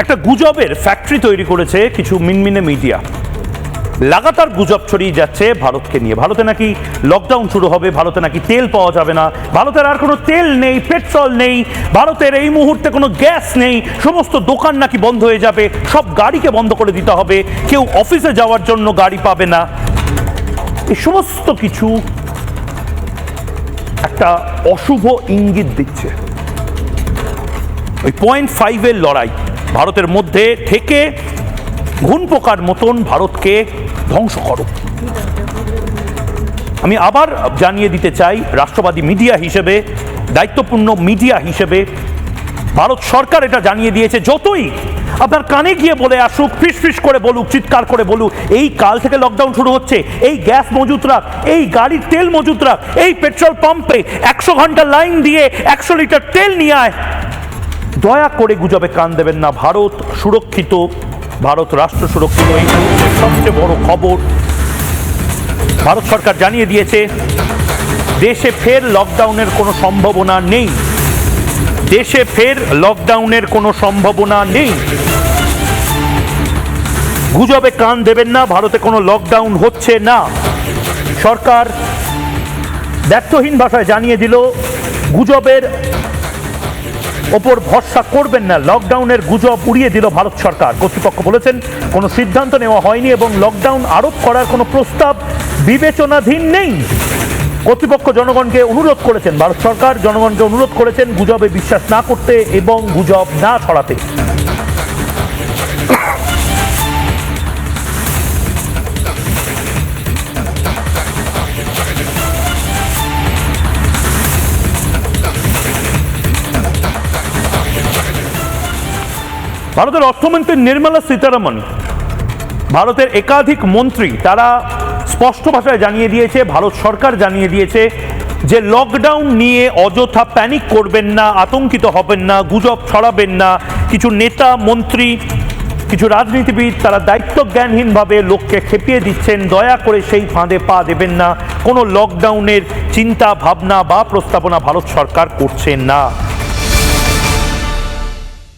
একটা গুজবের ফ্যাক্টরি তৈরি করেছে কিছু মিনমিনে মিডিয়া। লাগাতার গুজব ছড়িয়ে যাচ্ছে ভারতকে নিয়ে। ভারতে নাকি লকডাউন শুরু হবে, ভারতে নাকি তেল পাওয়া যাবে না, ভারতের আর কোনো তেল নেই, পেট্রোল নেই, ভারতের এই মুহূর্তে কোনো গ্যাস নেই, সমস্ত দোকান নাকি বন্ধ হয়ে যাবে, সব গাড়িকে বন্ধ করে দিতে হবে, কেউ অফিসে যাওয়ার জন্য গাড়ি পাবে না। এই সমস্ত কিছু একটা অশুভ ইঙ্গিত দিচ্ছে। ওই 0.5-এর লড়াই ভারতের মধ্যে থেকে ঘুণ পোকার মতন ভারতকে ধ্বংস করো। আমি আবার জানিয়ে দিতে চাই, রাষ্ট্রবাদী মিডিয়া হিসেবে, দায়িত্বপূর্ণ মিডিয়া হিসেবে ভারত সরকার এটা জানিয়ে দিয়েছে, যতই আপনার কানে গিয়ে বলে আসুক, ফিস ফিস করে বলুক, চিৎকার করে বলুক, এই কাল থেকে লকডাউন শুরু হচ্ছে, এই গ্যাস মজুত রাখ, এই গাড়ির তেল মজুত রাখ, এই পেট্রোল পাম্পে 100 ঘন্টা লাইন দিয়ে 100 লিটার তেল নিয়ে আয়, দয়া করে গুজবে কান দেবেন না। ভারত সুরক্ষিত, ভারত রাষ্ট্র সুরক্ষিত। এই মুহূর্তে সবচেয়ে বড় খবর, ভারত সরকার জানিয়ে দিয়েছে দেশে ফের লকডাউনের কোনো সম্ভাবনা নেই। দেশে ফের লকডাউনের কোনো সম্ভাবনা নেই। গুজবে কান দেবেন না, ভারতে কোনো লকডাউন হচ্ছে না। সরকার দ্ব্যর্থহীন ভাষায় জানিয়ে দিল, গুজবের ওপর ভরসা করবেন না। লকডাউনের গুজব উড়িয়ে দিল ভারত সরকার। কর্তৃপক্ষ বলেছেন কোনো সিদ্ধান্ত নেওয়া হয়নি এবং লকডাউন আরোপ করার কোনো প্রস্তাব বিবেচনাধীন নেই। কর্তৃপক্ষ জনগণকে অনুরোধ করেছেন, ভারত সরকার জনগণকে অনুরোধ করেছেন গুজবে বিশ্বাস না করতে এবং গুজব না ছড়াতে। ভারতের অর্থমন্ত্রী নির্মলা সীতারামন, ভারতের একাধিক মন্ত্রী, তারা স্পষ্ট ভাষায় জানিয়ে দিয়েছে, ভারত সরকার জানিয়ে দিয়েছে যে লকডাউন নিয়ে অযথা প্যানিক করবেন না, আতঙ্কিত হবেন না, গুজব ছড়াবেন না। কিছু নেতা, মন্ত্রী, কিছু রাজনীতিবিদ তারা দায়িত্ব জ্ঞানহীনভাবে লোককে খেপিয়ে দিচ্ছেন, দয়া করে সেই ফাঁদে পা দেবেন না। কোনো লকডাউনের চিন্তা ভাবনা বা প্রস্তাবনা ভারত সরকার করছে না।